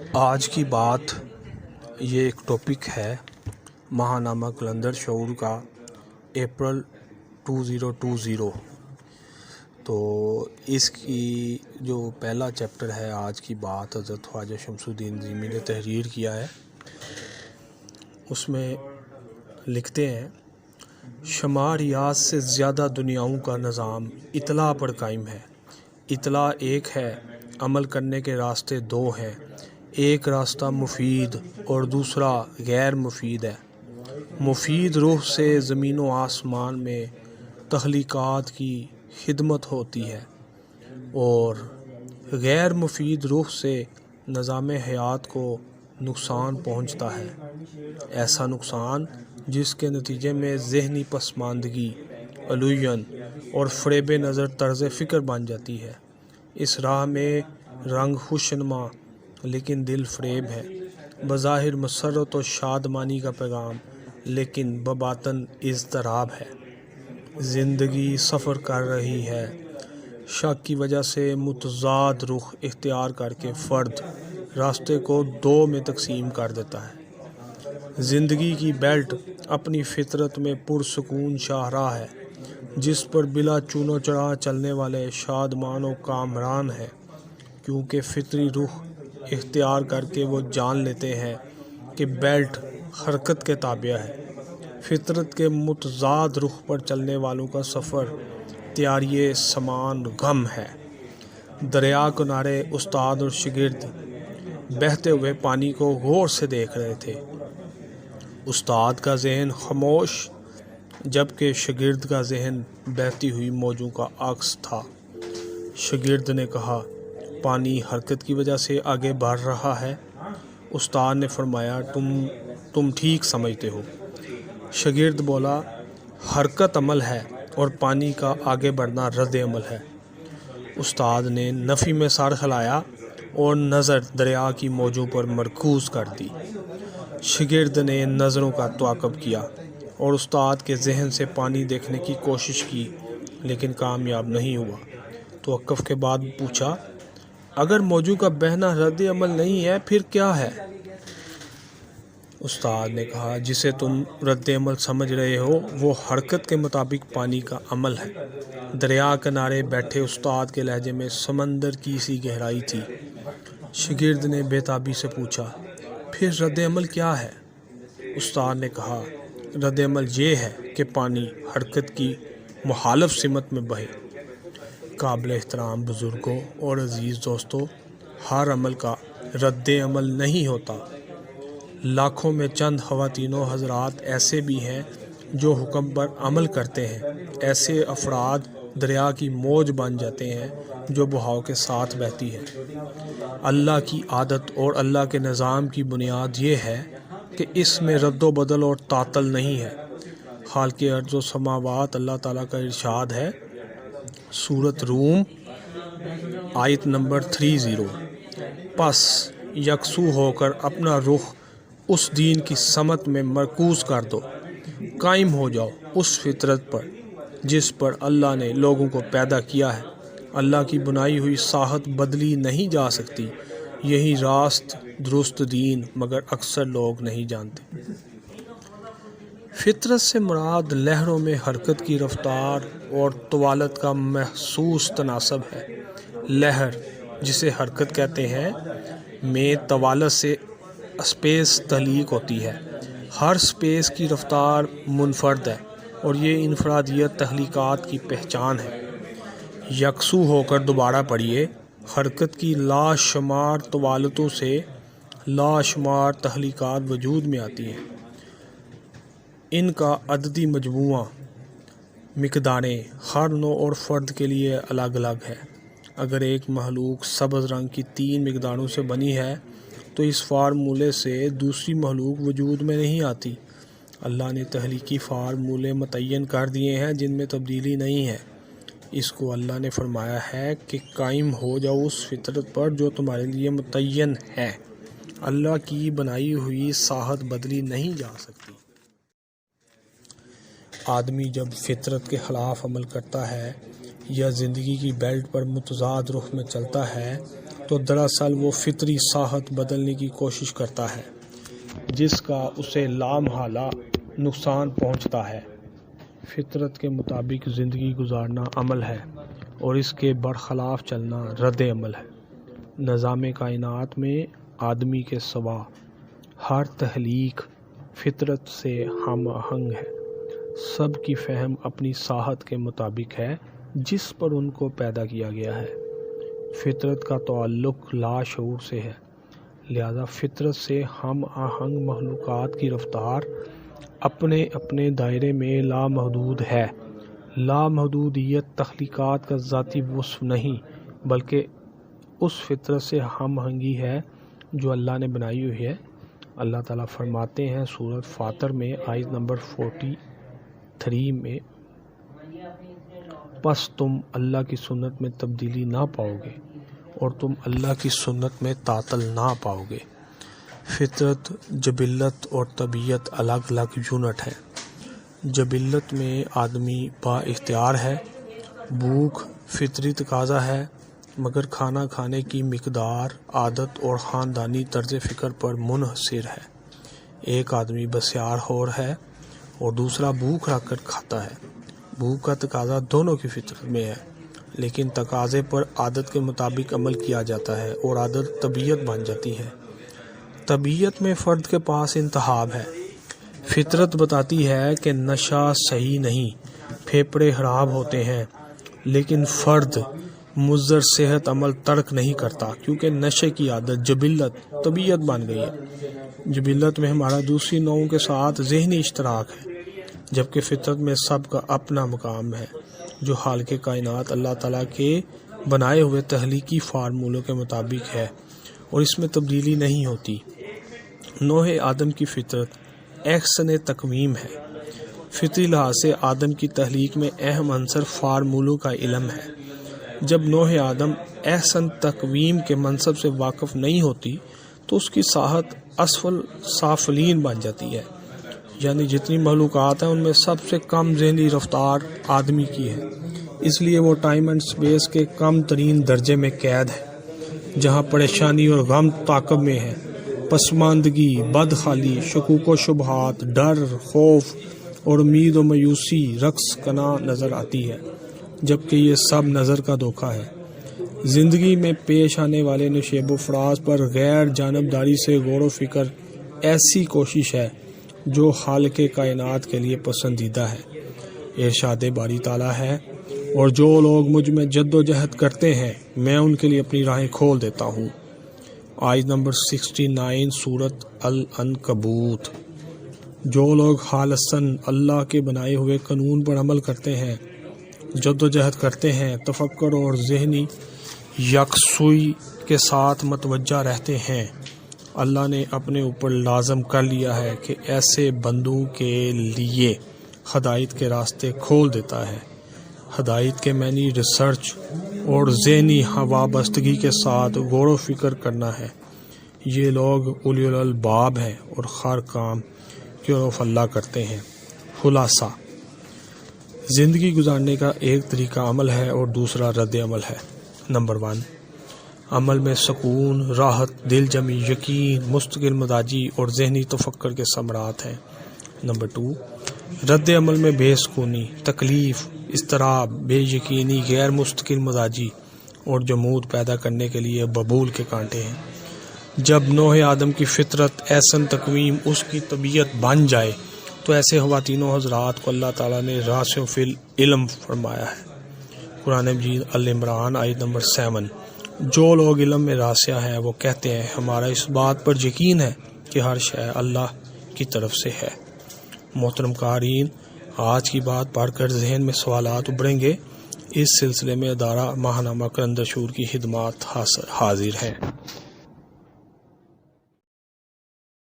آج کی بات یہ ایک ٹاپک ہے ماہنامہ کلندر شعور کا اپریل 2020۔ تو اس کی جو پہلا چیپٹر ہے آج کی بات حضرت خواجہ شمس الدین ریمی نے تحریر کیا ہے، اس میں لکھتے ہیں شمار ریاض سے زیادہ دنیاؤں کا نظام اطلاع پر قائم ہے۔ اطلاع ایک ہے، عمل کرنے کے راستے دو ہیں، ایک راستہ مفید اور دوسرا غیر مفید ہے۔ مفید روح سے زمین و آسمان میں تخلیقات کی خدمت ہوتی ہے اور غیر مفید روح سے نظام حیات کو نقصان پہنچتا ہے، ایسا نقصان جس کے نتیجے میں ذہنی پسماندگی، علوین اور فریب نظر طرز فکر بن جاتی ہے۔ اس راہ میں رنگ خوشنما لیکن دل فریب ہے، بظاہر مسرت و شادمانی کا پیغام لیکن بباطن اضطراب ہے۔ زندگی سفر کر رہی ہے، شک کی وجہ سے متضاد رخ اختیار کر کے فرد راستے کو دو میں تقسیم کر دیتا ہے۔ زندگی کی بیلٹ اپنی فطرت میں پرسکون شاہراہ ہے، جس پر بلا چون و چڑھا چلنے والے شادمان و کامران ہے، کیونکہ فطری رخ اختیار کر کے وہ جان لیتے ہیں کہ بیلٹ حرکت کے تابع ہے۔ فطرت کے متضاد رخ پر چلنے والوں کا سفر تیاری سمان غم ہے۔ دریا کنارے استاد اور شاگرد بہتے ہوئے پانی کو غور سے دیکھ رہے تھے۔ استاد کا ذہن خاموش جبکہ شاگرد کا ذہن بہتی ہوئی موجوں کا عکس تھا۔ شاگرد نے کہا، پانی حرکت کی وجہ سے آگے بڑھ رہا ہے۔ استاد نے فرمایا، تم ٹھیک سمجھتے ہو۔ شاگرد بولا، حرکت عمل ہے اور پانی کا آگے بڑھنا رد عمل ہے۔ استاد نے نفی میں سر ہلایا اور نظر دریا کی موجوں پر مرکوز کر دی۔ شاگرد نے نظروں کا تعاقب کیا اور استاد کے ذہن سے پانی دیکھنے کی کوشش کی لیکن کامیاب نہیں ہوا۔ توقف کے بعد پوچھا، اگر موجوں کا بہنا رد عمل نہیں ہے پھر کیا ہے؟ استاد نے کہا، جسے تم رد عمل سمجھ رہے ہو وہ حرکت کے مطابق پانی کا عمل ہے۔ دریا کنارے بیٹھے استاد کے لہجے میں سمندر کی سی گہرائی تھی۔ شاگرد نے بے تابی سے پوچھا، پھر رد عمل کیا ہے؟ استاد نے کہا، رد عمل یہ ہے کہ پانی حرکت کی مخالف سمت میں بہے۔ قابل احترام بزرگوں اور عزیز دوستوں، ہر عمل کا رد عمل نہیں ہوتا۔ لاکھوں میں چند خواتین و حضرات ایسے بھی ہیں جو حکم پر عمل کرتے ہیں۔ ایسے افراد دریا کی موج بن جاتے ہیں جو بہاؤ کے ساتھ بہتی ہے۔ اللہ کی عادت اور اللہ کے نظام کی بنیاد یہ ہے کہ اس میں رد و بدل اور تعطل نہیں ہے۔ خالق ارض و سماوات اللہ تعالیٰ کا ارشاد ہے، سورۃ روم آیت نمبر 30، پس یکسو ہو کر اپنا رخ اس دین کی سمت میں مرکوز کر دو، قائم ہو جاؤ اس فطرت پر جس پر اللہ نے لوگوں کو پیدا کیا ہے۔ اللہ کی بنائی ہوئی ساحت بدلی نہیں جا سکتی، یہی راست درست دین مگر اکثر لوگ نہیں جانتے۔ فطرت سے مراد لہروں میں حرکت کی رفتار اور طوالت کا محسوس تناسب ہے۔ لہر جسے حرکت کہتے ہیں میں طوالت سے اسپیس تخلیق ہوتی ہے۔ ہر اسپیس کی رفتار منفرد ہے اور یہ انفرادیت تخلیقات کی پہچان ہے۔ یکسو ہو کر دوبارہ پڑھیے، حرکت کی لاشمار طوالتوں سے لاشمار تخلیقات وجود میں آتی ہیں۔ ان کا عددی مجموعہ مقداریں ہر نوع اور فرد کے لیے الگ الگ ہے۔ اگر ایک مخلوق سبز رنگ کی 3 مقداروں سے بنی ہے تو اس فارمولے سے دوسری مخلوق وجود میں نہیں آتی۔ اللہ نے تخلیقی فارمولے متعین کر دیے ہیں جن میں تبدیلی نہیں ہے۔ اس کو اللہ نے فرمایا ہے کہ قائم ہو جاؤ اس فطرت پر جو تمہارے لیے متعین ہے۔ اللہ کی بنائی ہوئی ساحت بدلی نہیں جا سکتی۔ آدمی جب فطرت کے خلاف عمل کرتا ہے یا زندگی کی بیلٹ پر متضاد رخ میں چلتا ہے تو دراصل وہ فطری ساحت بدلنے کی کوشش کرتا ہے جس کا اسے لامحالہ نقصان پہنچتا ہے۔ فطرت کے مطابق زندگی گزارنا عمل ہے اور اس کے برخلاف چلنا رد عمل ہے۔ نظام کائنات میں آدمی کے سوا ہر تخلیق فطرت سے ہم آہنگ ہے۔ سب کی فہم اپنی ساحت کے مطابق ہے جس پر ان کو پیدا کیا گیا ہے۔ فطرت کا تعلق لاشعور سے ہے، لہذا فطرت سے ہم آہنگ مخلوقات کی رفتار اپنے اپنے دائرے میں لامحدود ہے۔ لامحدودیت تخلیقات کا ذاتی وصف نہیں بلکہ اس فطرت سے ہم آہنگی ہے جو اللہ نے بنائی ہوئی ہے۔ اللہ تعالیٰ فرماتے ہیں سورۃ فاطر میں آیت نمبر 43 میں، پس تم اللہ کی سنت میں تبدیلی نہ پاؤ گے اور تم اللہ کی سنت میں تعطل نہ پاؤ گے۔ فطرت، جبلت اور طبیعت الگ الگ یونٹ ہیں۔ جبلت میں آدمی با اختیار ہے، بھوک فطری تقاضا ہے، مگر کھانا کھانے کی مقدار عادت اور خاندانی طرز فکر پر منحصر ہے۔ ایک آدمی بسیار خور ہے اور دوسرا بھوک رکھ کر کھاتا ہے۔ بھوک کا تقاضا دونوں کی فطرت میں ہے، لیکن تقاضے پر عادت کے مطابق عمل کیا جاتا ہے اور عادت طبیعت بن جاتی ہے۔ طبیعت میں فرد کے پاس انتخاب ہے۔ فطرت بتاتی ہے کہ نشہ صحیح نہیں، پھیپھڑے خراب ہوتے ہیں، لیکن فرد مضر صحت عمل ترک نہیں کرتا کیونکہ نشے کی عادت جبلت طبیعت بن گئی ہے۔ جبلت میں ہمارا دوسری نوعوں کے ساتھ ذہنی اشتراک ہے، جبکہ فطرت میں سب کا اپنا مقام ہے جو خالق کائنات اللہ تعالیٰ کے بنائے ہوئے تخلیقی فارمولوں کے مطابق ہے اور اس میں تبدیلی نہیں ہوتی۔ نوح آدم کی فطرت احسن تقویم ہے۔ فطری لحاظ سے آدم کی تخلیق میں اہم عنصر فارمولوں کا علم ہے۔ جب نوح آدم احسن تقویم کے منصب سے واقف نہیں ہوتی تو اس کی ساحت اسفل سافلین بن جاتی ہے، یعنی جتنی مخلوقات ہیں ان میں سب سے کم ذہنی رفتار آدمی کی ہے۔ اس لیے وہ ٹائم اینڈ سپیس کے کم ترین درجے میں قید ہے، جہاں پریشانی اور غم تعاقب میں ہے، پسماندگی، بدخالی، شکوک و شبہات، ڈر، خوف اور امید و مایوسی رقص کنا نظر آتی ہے، جبکہ یہ سب نظر کا دھوکہ ہے۔ زندگی میں پیش آنے والے نشیب و فراز پر غیر جانبداری سے غور و فکر ایسی کوشش ہے جو خالق کائنات کے لیے پسندیدہ ہے۔ ارشاد باری تعالیٰ ہے، اور جو لوگ مجھ میں جد و جہد کرتے ہیں میں ان کے لیے اپنی راہیں کھول دیتا ہوں۔ آیت نمبر 69 سورۃ العنکبوت۔ جو لوگ خالصاً اللہ کے بنائے ہوئے قانون پر عمل کرتے ہیں، جد و جہد کرتے ہیں، تفکر اور ذہنی یکسوئی کے ساتھ متوجہ رہتے ہیں، اللہ نے اپنے اوپر لازم کر لیا ہے کہ ایسے بندوں کے لیے ہدایت کے راستے کھول دیتا ہے۔ ہدایت کے معنی ریسرچ اور ذہنی وابستگی کے ساتھ غور و فکر کرنا ہے۔ یہ لوگ اولی الالباب ہیں اور ہر کام کی رف اللہ کرتے ہیں۔ خلاصہ، زندگی گزارنے کا ایک طریقہ عمل ہے اور دوسرا رد عمل ہے۔ نمبر 1، عمل میں سکون، راحت، دل جمی، یقین، مستقل مزاجی اور ذہنی تفکر کے ثمرات ہیں۔ نمبر 2، رد عمل میں بے سکونی، تکلیف، اضطراب، بے یقینی، غیر مستقل مزاجی اور جمود پیدا کرنے کے لیے ببول کے کانٹے ہیں۔ جب نوح آدم کی فطرت احسن تقویم اس کی طبیعت بن جائے تو ایسے خواتین و حضرات کو اللہ تعالیٰ نے راسخ فی العلم فرمایا ہے۔ قرآن مجید ال-عمران آیت نمبر 7۔ جو لوگ علم میں راسخ ہیں وہ کہتے ہیں ہمارا اس بات پر یقین ہے کہ ہر شے اللہ کی طرف سے ہے۔ محترم قارئین، آج کی بات پڑھ کر ذہن میں سوالات ابھریں گے۔ اس سلسلے میں ادارہ ماہنامہ قلندر شعور کی خدمات حاضر ہے۔